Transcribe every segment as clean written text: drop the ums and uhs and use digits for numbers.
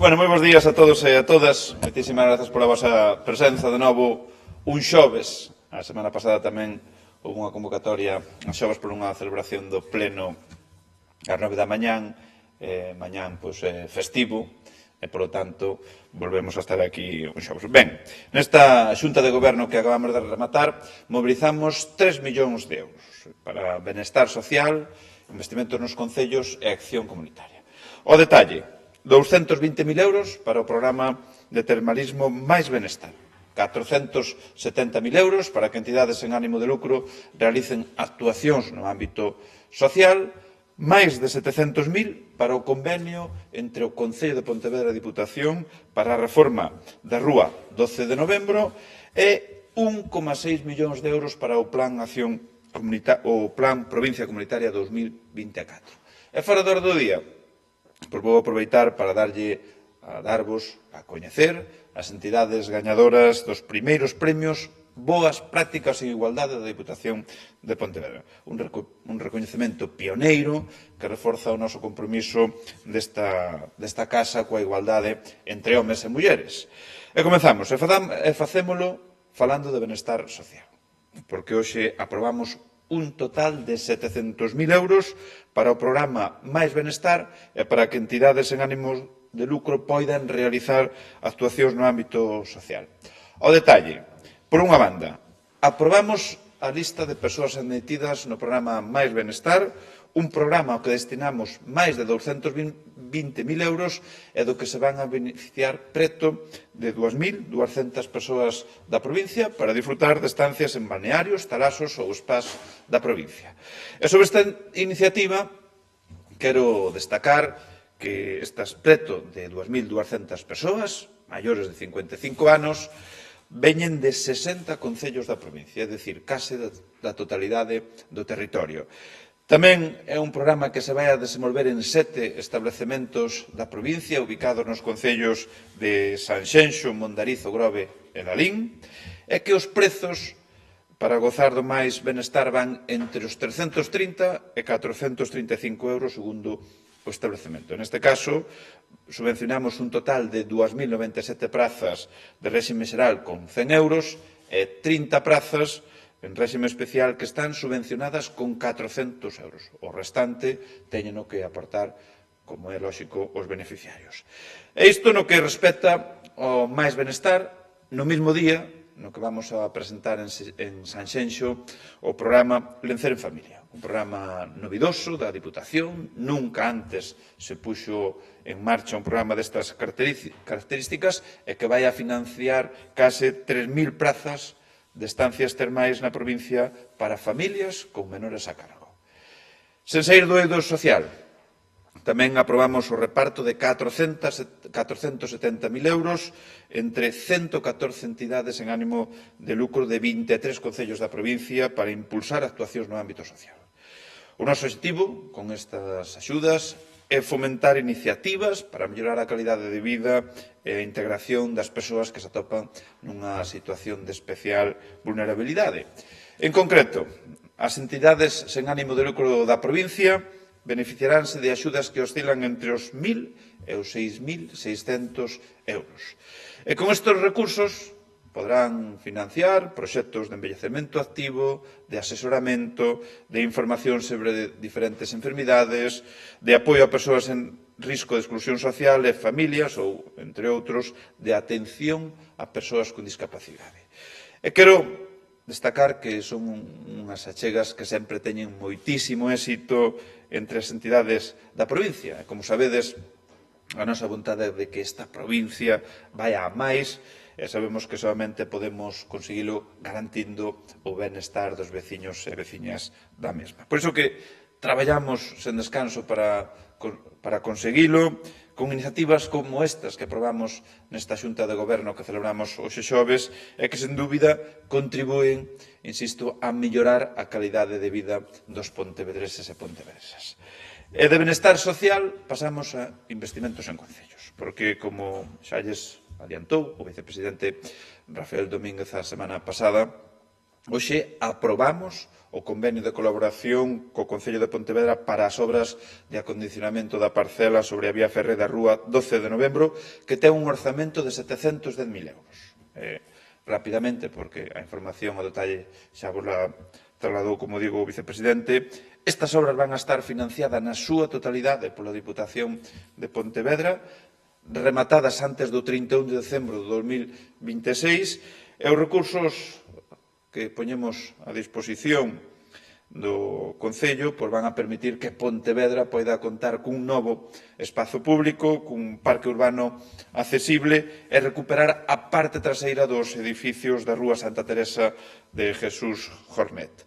Bueno, moi bons días a todos e a todas. Moitísimas grazas pola vosa presenza de novo un xoves. A semana pasada tamén houve unha convocatoria a xoves por unha celebración do pleno ás 9 da mañán, mañán festivo, e, polo tanto, volvemos a estar aquí un xoves. Ben, nesta xunta de goberno que acabamos de rematar, mobilizamos 3 millóns de euros para benestar social, investimentos nos concellos e acción comunitaria. O detalle, 220.000 euros para o programa de termalismo máis benestar, 470.000 euros para que entidades sen ánimo de lucro realicen actuacións no ámbito social, máis de 700.000 para o convenio entre o Concello de Pontevedra e a Diputación para a reforma da Rúa 12 de novembro e 1,6 millóns de euros para o Plan Provincia Comunitaria 2024. E fora do orde do día, pois vou aproveitar para darvos a coñecer as entidades gañadoras dos primeiros premios Boas Prácticas en Igualdade da Diputación de Pontevedra. Un recoñecemento pioneiro que reforza o noso compromiso desta casa coa igualdade entre homes e mulleres. E comezamos, e facémolo falando de benestar social, porque hoxe aprobamos un total de 700.000 euros para o programa Máis Benestar e para que entidades sen ánimos de lucro poidan realizar actuacións no ámbito social. O detalle, por unha banda, aprobamos a lista de persoas admitidas no programa Máis Benestar, un programa ao que destinamos máis de 220.000 euros e do que se van a beneficiar preto de 2.200 persoas da provincia para disfrutar de estancias en balnearios, talasos ou spas da provincia. E sobre esta iniciativa, quero destacar que estas preto de 2.200 persoas, maiores de 55 anos, veñen de 60 concellos da provincia, é dicir, case da totalidade do territorio. Tamén é un programa que se vai a desenvolver en 7 establecementos da provincia, ubicados nos concellos de Sanxenxo, Mondarizo, Grove e Lalín, e que os prezos para gozar do máis benestar van entre os 330 e 435 euros segundo o establecemento. Neste caso, subvencionamos un total de 2.097 prazas de réxime xeral con 100 euros e 30 prazas en réxime especial que están subvencionadas con 400 euros. O restante teñeno que aportar, como é lóxico, os beneficiarios. E isto no que respecta ao máis benestar, no mesmo día no que vamos a presentar en Sanxenxo o programa Lencer en Familia, un programa novidoso da Diputación. Nunca antes se puxo en marcha un programa destas características e que vai a financiar case 3.000 prazas de estancias termais na provincia para familias con menores a cargo. Sen saír do eido social, tamén aprobamos o reparto de 470.000 euros entre 114 entidades en ánimo de lucro de 23 concellos da provincia para impulsar actuacións no ámbito social. O noso objetivo con estas axudas é fomentar iniciativas para mellorar a calidade de vida e a integración das persoas que se atopan nunha situación de especial vulnerabilidade. En concreto, as entidades sen ánimo de lucro da provincia beneficiaránse de axudas que oscilan entre os 1.000 e os 6.600 euros. E con estes recursos podrán financiar proxectos de envellecemento activo, de asesoramento, de información sobre diferentes enfermidades, de apoio a persoas en risco de exclusión social e familias ou, entre outros, de atención a persoas con discapacidade. E quero destacar que son unhas achegas que sempre teñen moitísimo éxito entre as entidades da provincia. E, como sabedes, a nosa vontade de que esta provincia vaya a máis e sabemos que solamente podemos conseguilo garantindo o benestar dos veciños e veciñas da mesma. Por iso que traballamos sen descanso para conseguilo, con iniciativas como estas que aprobamos nesta xunta de goberno que celebramos hoxe xoves e que, sen dúbida, contribúen, insisto, a mellorar a calidade de vida dos pontevedreses e pontevedresas. E de benestar social pasamos a investimentos en concellos, porque, como xa lles adiantou o vicepresidente Rafael Domínguez a semana pasada, Hoxe aprobamos o convenio de colaboración co Concello de Pontevedra para as obras de acondicionamento da parcela sobre a vía férrea da Rúa 12 de novembro, que ten un orzamento de 710.000 euros. Rapidamente, porque a información ao detalle xa vos la trasladou, como digo, o vicepresidente, estas obras van a estar financiadas na súa totalidade pola Diputación de Pontevedra, rematadas antes do 31 de decembro de 2026, e os recursos que poñemos a disposición do Concello van a permitir que Pontevedra poida contar cun novo espazo público, cun parque urbano accesible e recuperar a parte traseira dos edificios da Rúa Santa Teresa de Jesús Jornet.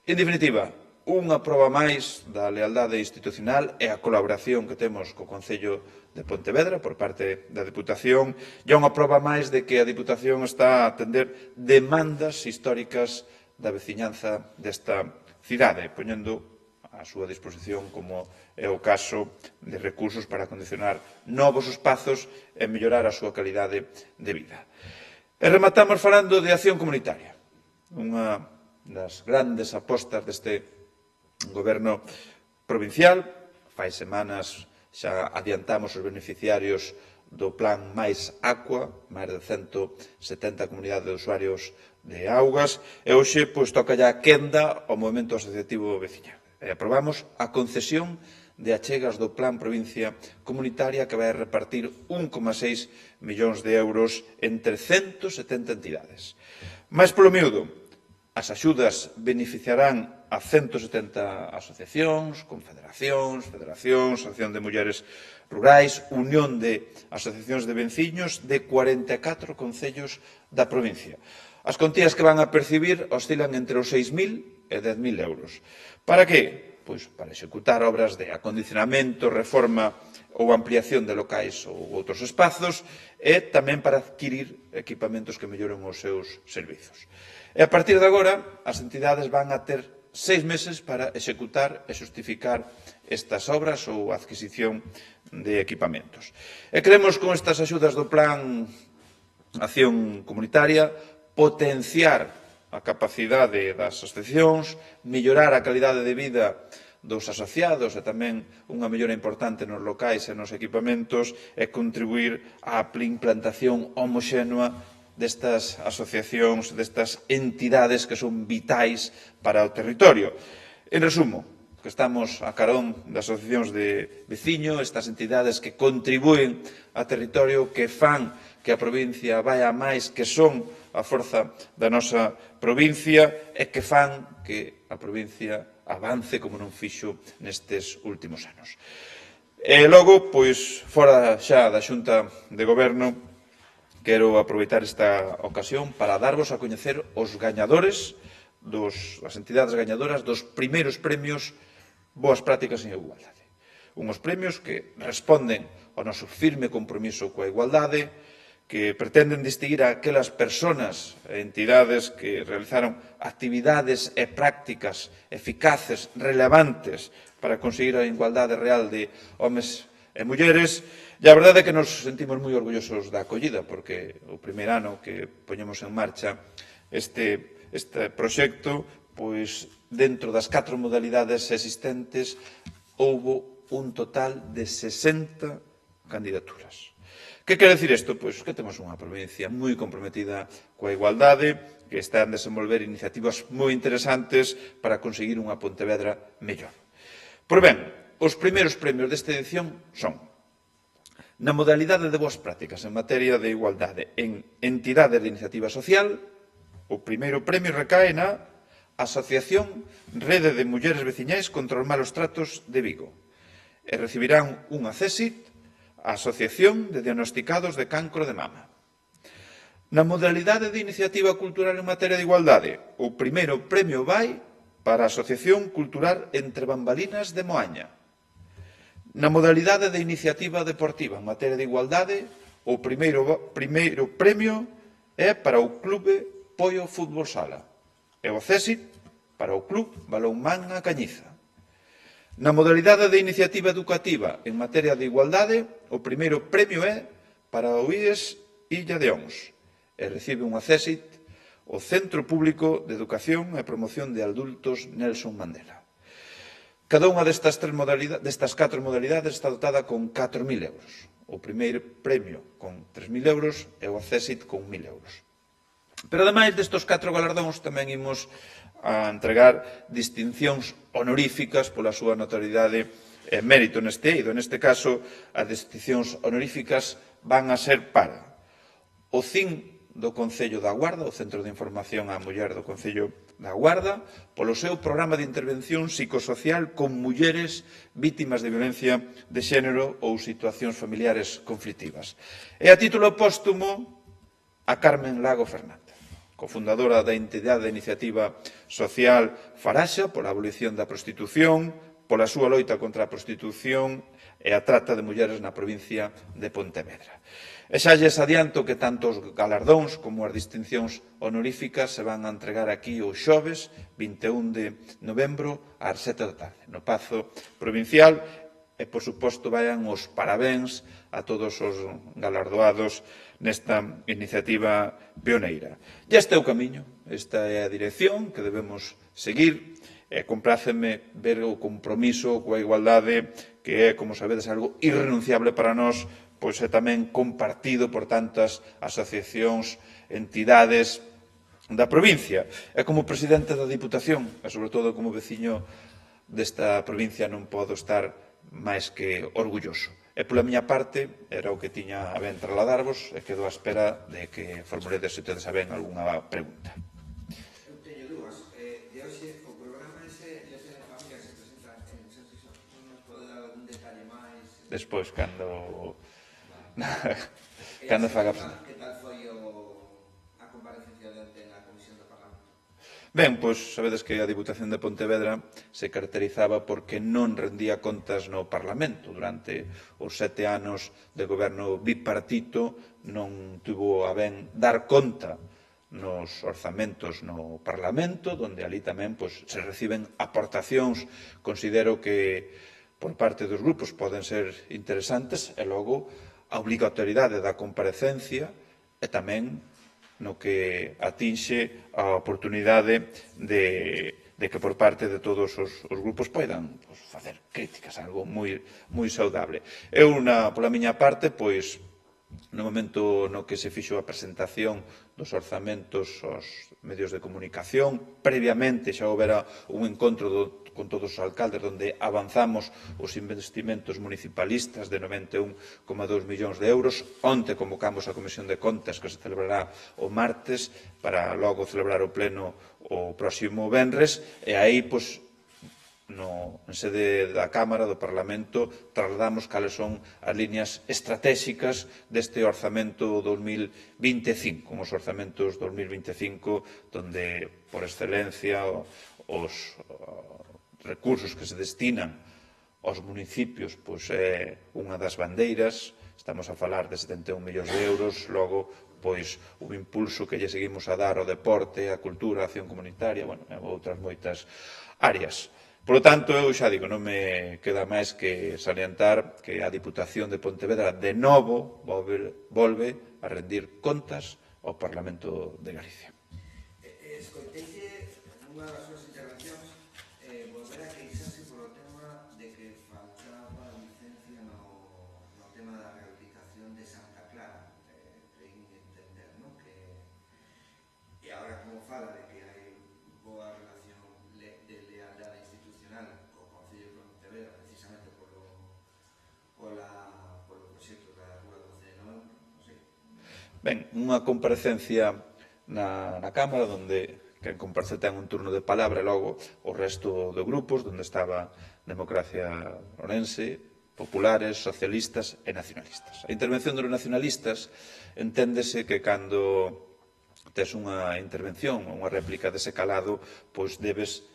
En definitiva, unha proba máis da lealdade institucional e a colaboración que temos co Concello de Pontevedra por parte da Diputación, e unha proba máis de que a Diputación está a atender demandas históricas da veciñanza desta cidade, poñendo a súa disposición, como é o caso de recursos para acondicionar novos espazos e mellorar a súa calidade de vida. E rematamos falando de acción comunitaria, unha das grandes apostas deste Goberno provincial. Fai semanas xa adiantamos os beneficiarios do plan Máis Aqua, máis de 170 comunidades de usuarios de augas, e hoxe toca ya a quenda ao movimento asociativo veciñal. E aprobamos a concesión de achegas do Plan Provincia Comunitaria que vai repartir 1,6 millóns de euros entre 170 entidades. Mais polo miúdo, as axudas beneficiarán a 170 asociacións, confederacións, federacións, Asociación de Mulleres Rurais, Unión de Asociacións de Veciños de 44 concellos da provincia. As contías que van a percibir oscilan entre os 6.000 e 10.000 euros. Para que? Pois para executar obras de acondicionamento, reforma ou ampliación de locais ou outros espazos e tamén para adquirir equipamentos que melloren os seus servizos. E a partir de agora, as entidades van a ter 6 meses para executar e xustificar estas obras ou adquisición de equipamentos. E queremos, con estas axudas do Plan Acción Comunitaria, potenciar a capacidade das asociacións, mellorar a calidade de vida dos asociados e tamén unha mellora importante nos locais e nos equipamentos e contribuir á implantación homoxénea destas asociacións, destas entidades que son vitais para o territorio. En resumo, que estamos a carón das asociacións de veciño, estas entidades que contribúen ao territorio, que fan que a provincia vai a máis, que son a forza da nosa provincia e que fan que a provincia avance como non fixo nestes últimos anos. E logo, fora xa da Xunta de Goberno, quero aproveitar esta ocasión para darvos a coñecer os gañadores, as entidades gañadoras dos primeiros premios Boas Prácticas en Igualdade. Unhos premios que responden ao noso firme compromiso coa igualdade, que pretenden distinguir a aquelas persoas e entidades que realizaron actividades e prácticas eficaces, relevantes, para conseguir a igualdade real de homes e mulleres. E a verdade é que nos sentimos moi orgullosos da acollida, porque o primeiro ano que poñemos en marcha este proxecto, dentro das 4 modalidades existentes, houbo un total de 60 candidaturas. Que quere dicir isto? Que temos unha provincia moi comprometida coa igualdade, que está a desenvolver iniciativas moi interesantes para conseguir unha Pontevedra mellor. Pois ben, os primeiros premios desta edición son: na modalidade de boas prácticas en materia de igualdade en entidades de iniciativa social, o primeiro premio recae na Asociación Rede de Mulleres Veciñais contra os Malos Tratos de Vigo, e recibirán unha CESIT a Asociación de Diagnosticados de Cancro de Mama. Na modalidade de iniciativa cultural en materia de igualdade, o primeiro premio vai para a Asociación Cultural Entre Bambalinas de Moaña. Na modalidade de iniciativa deportiva en materia de igualdade, o primeiro premio é para o Clube Poio Fútbol Sala e o CESIT para o Club Balonmán A Cañiza. Na modalidade de iniciativa educativa en materia de igualdade, o primeiro premio é para o IES Illa de Ons e recibe unha CESIT o Centro Público de Educación e Promoción de Adultos Nelson Mandela. Cada unha destas 4 modalidades está dotada con 4.000 euros. O primeiro premio con 3.000 euros e o Accessit con 1.000 euros. Pero, ademais destes 4 galardóns, tamén imos a entregar distincións honoríficas pola súa notoriedade e mérito neste eido. Neste caso, as distincións honoríficas van a ser para o CIN do Concello da Guarda, o Centro de Información á Muller do Concello da Guarda, polo seu programa de intervención psicosocial con mulleres vítimas de violencia de xénero ou situacións familiares conflitivas. E a título póstumo, a Carmen Lago Fernández, cofundadora da entidade de iniciativa social Faraxa pola abolición da prostitución, pola súa loita contra a prostitución e a trata de mulleres na provincia de Pontevedra. E xa lles adianto que tanto os galardóns como as distincións honoríficas se van a entregar aquí o xoves 21 de novembro ás 7 da tarde, no Pazo Provincial, e, por suposto, vayan os parabéns a todos os galardoados nesta iniciativa pioneira. E este é o camiño, esta é a dirección que debemos seguir, e compráceme ver o compromiso coa igualdade, que é, como sabedes, algo irrenunciable para nós, pois é tamén compartido por tantas asociacións, entidades da provincia. E como presidente da Diputación, e sobre todo como veciño desta provincia, non podo estar máis que orgulloso. E pola miña parte, era o que tiña a ben trasladarvos, e quedo á espera de que formuledes, se tedes a ben, algunha pregunta. Eu teño dúas. De hoxe, o programa ese de familia que se presenta en Sensiso, non nos pode dar algún detalle máis? Despois, cando faga presentación. Que tal foi a comparecencia de na Comisión do Parlamento? Ben, pois sabedes que a Diputación de Pontevedra se caracterizaba porque non rendía contas no Parlamento. Durante os 7 anos de goberno bipartito non tuvo a ben dar conta nos orzamentos no Parlamento, donde ali tamén se reciben aportacións, considero que por parte dos grupos poden ser interesantes, e logo a obrigatoriedade da comparecencia e tamén no que atinxe a oportunidade de que por parte de todos os grupos poidan facer críticas, algo moi saudable. Eu, pola miña parte, no momento no que se fixo a presentación dos orzamentos aos medios de comunicación, previamente xa houbera un encontro con todos os alcaldes onde avanzamos os investimentos municipalistas de 91,2 millóns de euros. Onte convocamos a Comisión de Contas, que se celebrará o martes, para logo celebrar o pleno o próximo venres, e aí, en sede da Cámara, do Parlamento, trasladamos cales son as liñas estratégicas deste orzamento 2025, os orzamentos 2025, donde, por excelencia, os recursos que se destinan aos municipios é unha das bandeiras. Estamos a falar de 71 millóns de euros, logo o impulso que lle seguimos a dar ao deporte, á cultura, á acción comunitaria, e outras moitas áreas. Por lo tanto, eu xa digo, non me queda máis que salientar que a Diputación de Pontevedra de novo volve a rendir contas ao Parlamento de Galicia. Escoiteixe nunha das súas intervencións volver a queixarse polo tema de que faltaba licencia no tema da rehabilitación de Santa Clara. Creín entender, non? E agora como fala de que hai boa relación de lealdade institucional co Concello de Pontevedra, precisamente polo proxecto da Rúa 12 de Novembro, non sei. Ben, unha comparecencia na Cámara, onde quen comparece ten un turno de palabra, e logo o resto de grupos, onde estaba Democracia Orense, populares, socialistas e nacionalistas. A intervención dos nacionalistas enténdese que cando tes unha intervención ou unha réplica dese calado, debes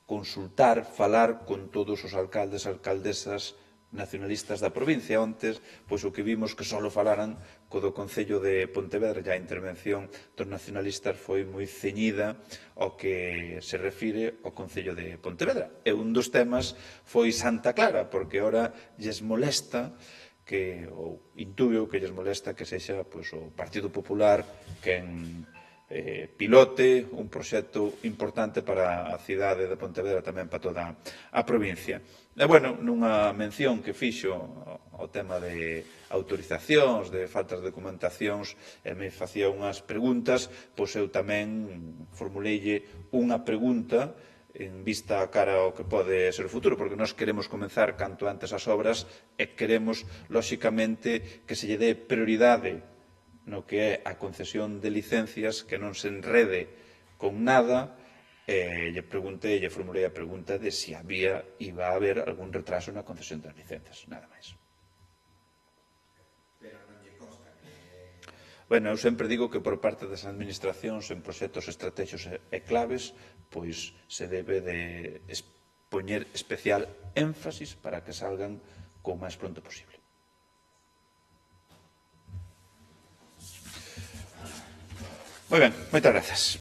consultar, falar con todos os alcaldes e alcaldesas nacionalistas da provincia. Ontes, o que vimos que só falaran co do Concello de Pontevedra, e a intervención dos nacionalistas foi moi ceñida ao que se refire ao Concello de Pontevedra. E un dos temas foi Santa Clara, porque ora lles molesta ou intuyo que lles molesta que sexa o Partido Popular quen pilote, un proxecto importante para a cidade de Pontevedra, tamén para toda a provincia. E, bueno, nunha mención que fixo ao tema de autorizacións, de faltas de documentacións, e me facía unhas preguntas, pois eu tamén formuleille unha pregunta en vista a cara ao que pode ser o futuro, porque nós queremos comenzar canto antes as obras e queremos, lóxicamente, que se lle dé prioridade no que é a concesión de licencias, que non se enrede con nada. Lle formulei a pregunta de se iba a haber algún retraso na concesión das licencias, nada máis. Pero non lle consta que... Bueno, eu sempre digo que por parte das administracións en proxectos estratégicos e claves, pois se debe de poñer especial énfasis para que salgan co máis pronto posible. Moi ben, moitas grazas.